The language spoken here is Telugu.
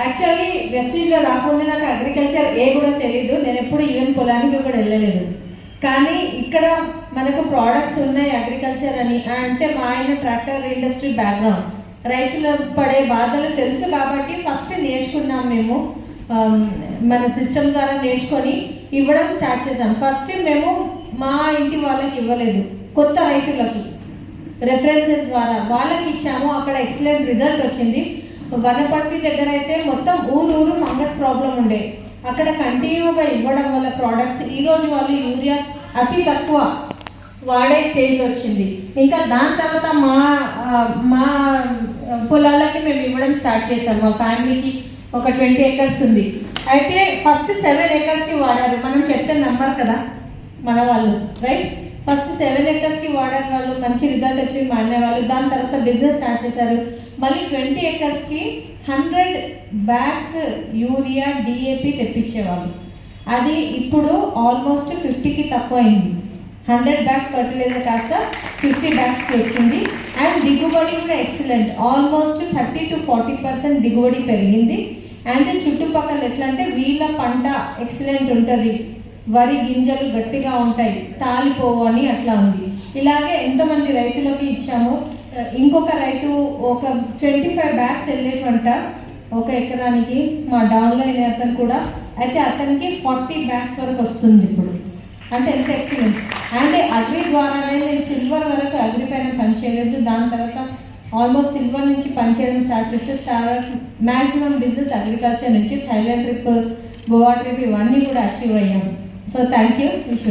యాక్చువల్లీ వెస్టీజ్లో రాకుండా నాకు అగ్రికల్చర్ కూడా తెలియదు. నేను ఎప్పుడు ఈవెన్ పొలానికి కూడా వెళ్ళలేదు. కానీ ఇక్కడ మనకు ప్రోడక్ట్స్ ఉన్నాయి అగ్రికల్చర్ అని అంటే మా ఆయన ట్రాక్టర్ ఇండస్ట్రీ బ్యాక్గ్రౌండ్, రైతులు పడే బాధలు తెలుసు కాబట్టి ఫస్ట్ నేర్చుకున్నాం మేము. మన సిస్టమ్ ద్వారా నేర్చుకొని ఇవ్వడం స్టార్ట్ చేసాం. ఫస్ట్ మేము మా ఇంటి వాళ్ళకి ఇవ్వలేదు, కొత్త రైతులకి రెఫరెన్సెస్ ద్వారా వాళ్ళకి ఇచ్చాము. అక్కడ ఎక్సలెంట్ రిజల్ట్ వచ్చింది. వనపర్తి దగ్గర అయితే మొత్తం ఊరు ఫంగస్ ప్రాబ్లం ఉండే, అక్కడ కంటిన్యూగా ఇవ్వడం వల్ల ప్రోడక్ట్స్ ఈరోజు వాళ్ళు యూరియా అతి తక్కువ వాడే స్టేజ్ వచ్చింది. ఇంకా దాని తర్వాత మా పొలాలకి మేము ఇవ్వడం స్టార్ట్ చేసాం. మా ఫ్యామిలీకి ఒక 20 acres ఉంది. అయితే ఫస్ట్ 7 acresకి వాడారు. మనం చెప్తే నమ్మరు కదా మన వాళ్ళు, రైట్? ఫస్ట్ 7 acresకి వాడారు వాళ్ళు, మంచి రిజల్ట్ వచ్చింది మా అన్న వాళ్ళు. దాని తర్వాత బిజినెస్ స్టార్ట్ చేశారు. మళ్ళీ 20 acresకి 100 bags యూరియా డిఏపి తెప్పించేవాళ్ళు. అది ఇప్పుడు ఆల్మోస్ట్ 50కి తక్కువ అయింది. 100 bags ఫర్టిలైజర్ కాస్త 50 bagsకి వచ్చింది. అండ్ దిగుబడి కూడా ఎక్సలెంట్, ఆల్మోస్ట్ 30 to 40% దిగుబడి పెరిగింది. అండ్ చుట్టుపక్కల ఎట్లా అంటే వీళ్ళ పంట ఎక్సలెంట్ ఉంటుంది, వరి గింజలు గట్టిగా ఉంటాయి, తాలిపోవు అని అట్లా ఉంది. ఇలాగే ఎంతమంది రైతులకి ఇచ్చాము. ఇంకొక రైతు ఒక 25 bags వెళ్ళేటంట ఒక ఎకరానికి, మా డౌన్లో అయిన అతను కూడా. అయితే అతనికి 40 bags వరకు వస్తుంది ఇప్పుడు. అంటే ఎంత ఎక్సలెంట్. అండ్ అగ్రి ద్వారానే నేను సిల్వర్ వరకు అగ్రి పైన పనిచేయలేదు. దాని తర్వాత ఆల్మోస్ట్ సిల్వర్ నుంచి పనిచేయడం స్టార్ట్ చేస్తే మ్యాక్సిమం బిజినెస్ అగ్రికల్చర్ నుంచి థైలాండ్ ట్రిప్, గోవా ట్రిప్ ఇవన్నీ కూడా అచీవ్ అయ్యాము. So thank you.